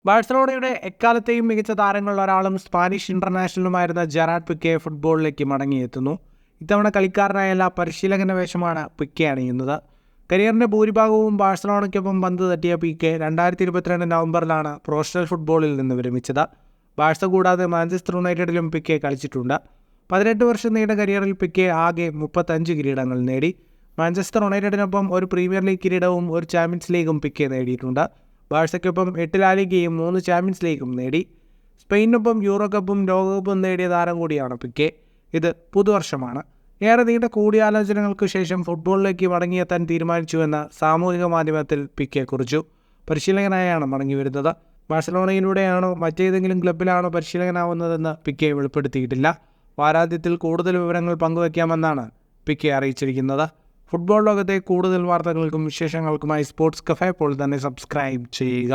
ബാഴ്സലോണയുടെ എക്കാലത്തെയും മികച്ച താരങ്ങളിൽ ഒരാളും സ്പാനിഷ് ഇന്റർനാഷണലുമായിരുന്ന ജെറാർഡ് പിക്കെ ഫുട്ബോളിലേക്ക് മടങ്ങിയെത്തുന്നു. ഇത്തവണ കളിക്കാരനായല്ല, പരിശീലകന്റെ വേഷമാണ് പിക്കെ അണിയുന്നത്. കരിയറിന്റെ ഭൂരിഭാഗവും ബാഴ്സലോണയ്ക്കൊപ്പം പന്ത് തട്ടിയ പിക്കെ 2022 നവംബറിലാണ് പ്രൊഫഷണൽ ഫുട്ബോളിൽ നിന്ന് വിരമിച്ചത്. ബാഴ്സ കൂടാതെ മാഞ്ചസ്റ്റർ യുണൈറ്റഡിലും പിക്കെ കളിച്ചിട്ടുണ്ട്. 18 വർഷം നീണ്ട കരിയറിൽ പിക്കെ ആകെ 35 കിരീടങ്ങൾ നേടി. മാഞ്ചസ്റ്റർ യുണൈറ്റഡിനൊപ്പം ഒരു പ്രീമിയർ ലീഗ് കിരീടവും ഒരു ചാമ്പ്യൻസ് ലീഗും പിക്കെ നേടിയിട്ടുണ്ട്. ബാഴ്സയ്ക്കൊപ്പം 8 ലാ ലീഗയും 3 ചാമ്പ്യൻസ് ലീഗും നേടി. സ്പെയിനൊപ്പം യൂറോ കപ്പും ലോകകപ്പും നേടിയ താരം കൂടിയാണ് പിക്കെ. ഇത് പുതുവർഷമാണ്. ഏറെ നീണ്ട കൂടിയാലോചനകൾക്ക് ശേഷം ഫുട്ബോളിലേക്ക് മടങ്ങിയെത്താൻ തീരുമാനിച്ചുവെന്ന് സാമൂഹിക മാധ്യമത്തിൽ പിക്കെ കുറിച്ചു. പരിശീലകനായാണ് മടങ്ങിവരുന്നത്. ബാഴ്സലോണയിലൂടെയാണോ മറ്റേതെങ്കിലും ക്ലബ്ബിലാണോ പരിശീലകനാവുന്നതെന്ന് പിക്കെ വെളിപ്പെടുത്തിയിട്ടില്ല. വാരാന്ത്യത്തിൽ കൂടുതൽ വിവരങ്ങൾ പങ്കുവയ്ക്കാമെന്നാണ് പിക്കെ അറിയിച്ചിരിക്കുന്നത്. ഫുട്ബോൾ ലോകത്തെ കൂടുതൽ വാർത്തകൾക്കും വിശേഷങ്ങൾക്കുമായി സ്പോർട്സ് കഫേ ഇപ്പോൾ തന്നെ സബ്സ്ക്രൈബ് ചെയ്യുക.